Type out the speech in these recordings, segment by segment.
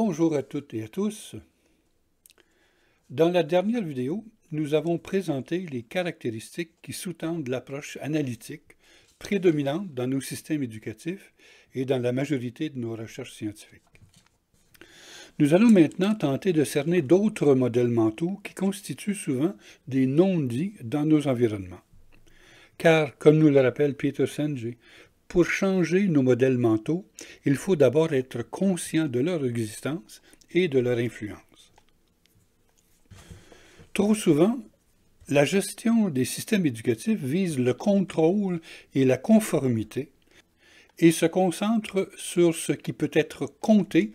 Bonjour à toutes et à tous. Dans la dernière vidéo, nous avons présenté les caractéristiques qui sous-tendent l'approche analytique prédominante dans nos systèmes éducatifs et dans la majorité de nos recherches scientifiques. Nous allons maintenant tenter de cerner d'autres modèles mentaux qui constituent souvent des non-dits dans nos environnements. Car, comme nous le rappelle Peter Senge, pour changer nos modèles mentaux, il faut d'abord être conscient de leur existence et de leur influence. Trop souvent, la gestion des systèmes éducatifs vise le contrôle et la conformité et se concentre sur ce qui peut être compté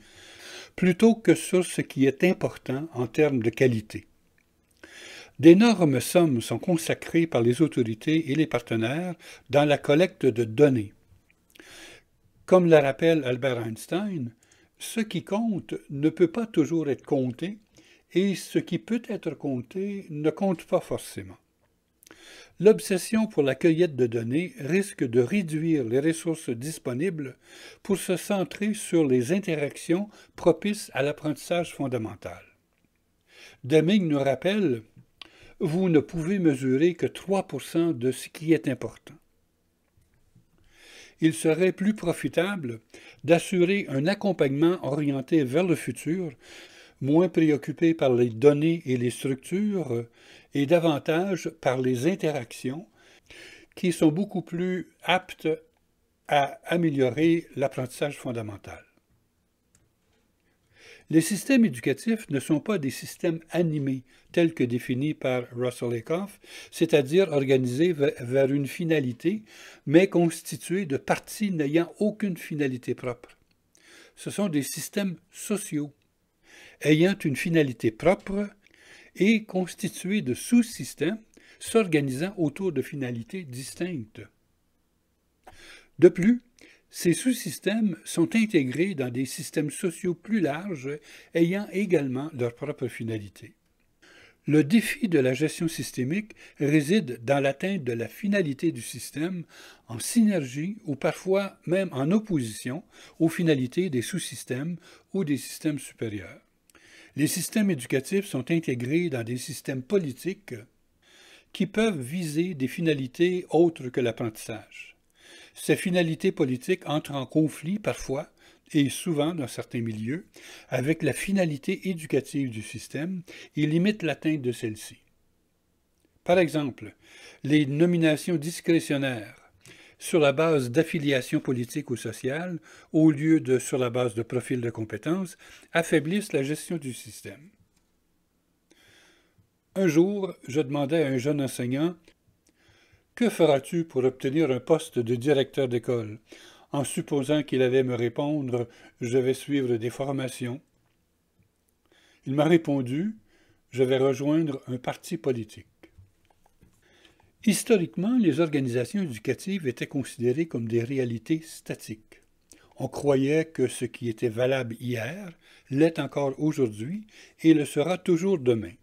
plutôt que sur ce qui est important en termes de qualité. D'énormes sommes sont consacrées par les autorités et les partenaires dans la collecte de données. Comme le rappelle Albert Einstein, ce qui compte ne peut pas toujours être compté et ce qui peut être compté ne compte pas forcément. L'obsession pour la cueillette de données risque de réduire les ressources disponibles pour se centrer sur les interactions propices à l'apprentissage fondamental. Deming nous rappelle « Vous ne pouvez mesurer que 3% de ce qui est important ». Il serait plus profitable d'assurer un accompagnement orienté vers le futur, moins préoccupé par les données et les structures, et davantage par les interactions, qui sont beaucoup plus aptes à améliorer l'apprentissage fondamental. Les systèmes éducatifs ne sont pas des systèmes animés tels que définis par Russell Ackoff, c'est-à-dire organisés vers une finalité, mais constitués de parties n'ayant aucune finalité propre. Ce sont des systèmes sociaux, ayant une finalité propre et constitués de sous-systèmes s'organisant autour de finalités distinctes. De plus, ces sous-systèmes sont intégrés dans des systèmes sociaux plus larges ayant également leur propre finalité. Le défi de la gestion systémique réside dans l'atteinte de la finalité du système en synergie ou parfois même en opposition aux finalités des sous-systèmes ou des systèmes supérieurs. Les systèmes éducatifs sont intégrés dans des systèmes politiques qui peuvent viser des finalités autres que l'apprentissage. Ces finalités politiques entrent en conflit parfois, et souvent dans certains milieux, avec la finalité éducative du système et limitent l'atteinte de celle-ci. Par exemple, les nominations discrétionnaires sur la base d'affiliation politique ou sociale, au lieu de sur la base de profil de compétences, affaiblissent la gestion du système. Un jour, je demandais à un jeune enseignant « Que feras-tu pour obtenir un poste de directeur d'école ?» en supposant qu'il allait me répondre « Je vais suivre des formations ». Il m'a répondu « Je vais rejoindre un parti politique ». Historiquement, les organisations éducatives étaient considérées comme des réalités statiques. On croyait que ce qui était valable hier l'est encore aujourd'hui et le sera toujours demain.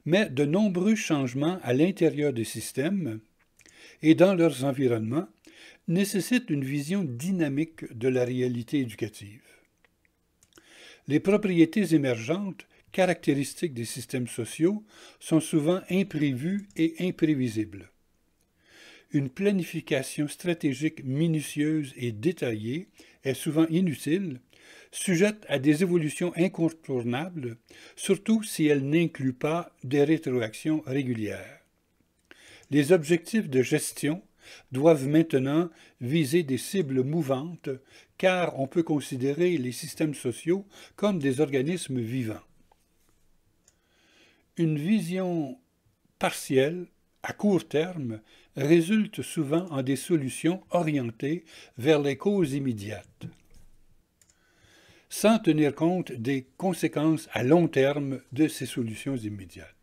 Mais de nombreux changements à l'intérieur des systèmes et dans leurs environnements nécessitent une vision dynamique de la réalité éducative. Les propriétés émergentes, caractéristiques des systèmes sociaux, sont souvent imprévues et imprévisibles. Une planification stratégique minutieuse et détaillée est souvent inutile, sujette à des évolutions incontournables, surtout si elle n'inclut pas des rétroactions régulières. Les objectifs de gestion doivent maintenant viser des cibles mouvantes, car on peut considérer les systèmes sociaux comme des organismes vivants. Une vision partielle, à court terme, résulte souvent en des solutions orientées vers les causes immédiates, sans tenir compte des conséquences à long terme de ces solutions immédiates.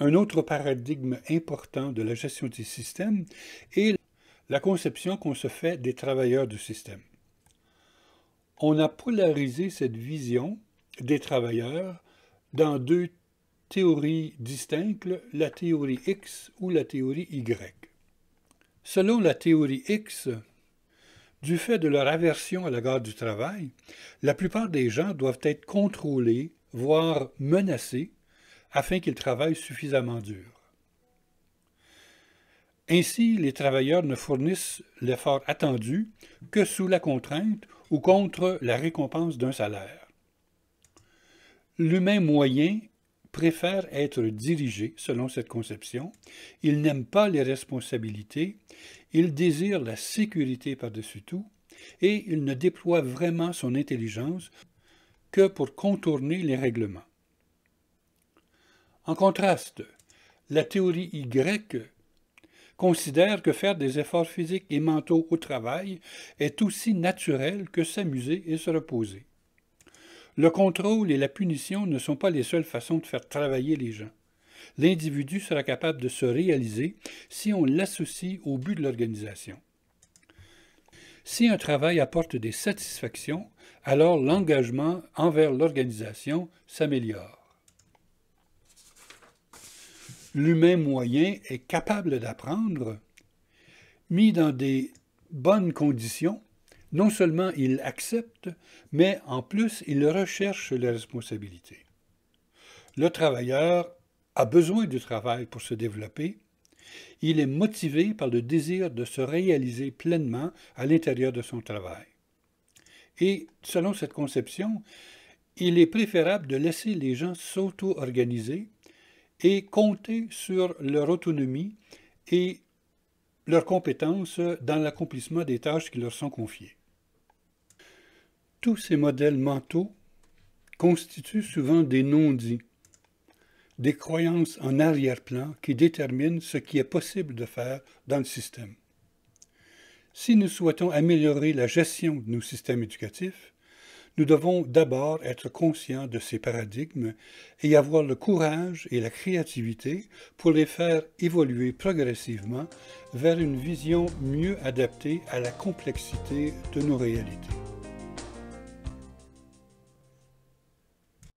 Un autre paradigme important de la gestion des systèmes est la conception qu'on se fait des travailleurs du système. On a polarisé cette vision des travailleurs dans deux théories distinctes, la théorie X ou la théorie Y. Selon la théorie X, Du fait de leur aversion à l'égard du travail, la plupart des gens doivent être contrôlés, voire menacés, afin qu'ils travaillent suffisamment dur. Ainsi, les travailleurs ne fournissent l'effort attendu que sous la contrainte ou contre la récompense d'un salaire. L'humain moyen préfère être dirigé selon cette conception. Il n'aime pas les responsabilités, il désire la sécurité par-dessus tout, et il ne déploie vraiment son intelligence que pour contourner les règlements. En contraste, la théorie Y considère que faire des efforts physiques et mentaux au travail est aussi naturel que s'amuser et se reposer. Le contrôle et la punition ne sont pas les seules façons de faire travailler les gens. L'individu sera capable de se réaliser si on l'associe au but de l'organisation. Si un travail apporte des satisfactions, alors l'engagement envers l'organisation s'améliore. L'humain moyen est capable d'apprendre, mis dans des bonnes conditions. Non seulement il accepte, mais en plus il recherche les responsabilités. Le travailleur a besoin du travail pour se développer. Il est motivé par le désir de se réaliser pleinement à l'intérieur de son travail. Et selon cette conception, il est préférable de laisser les gens s'auto-organiser et compter sur leur autonomie et leurs compétences dans l'accomplissement des tâches qui leur sont confiées. Tous ces modèles mentaux constituent souvent des non-dits, des croyances en arrière-plan qui déterminent ce qui est possible de faire dans le système. Si nous souhaitons améliorer la gestion de nos systèmes éducatifs, nous devons d'abord être conscients de ces paradigmes et avoir le courage et la créativité pour les faire évoluer progressivement vers une vision mieux adaptée à la complexité de nos réalités.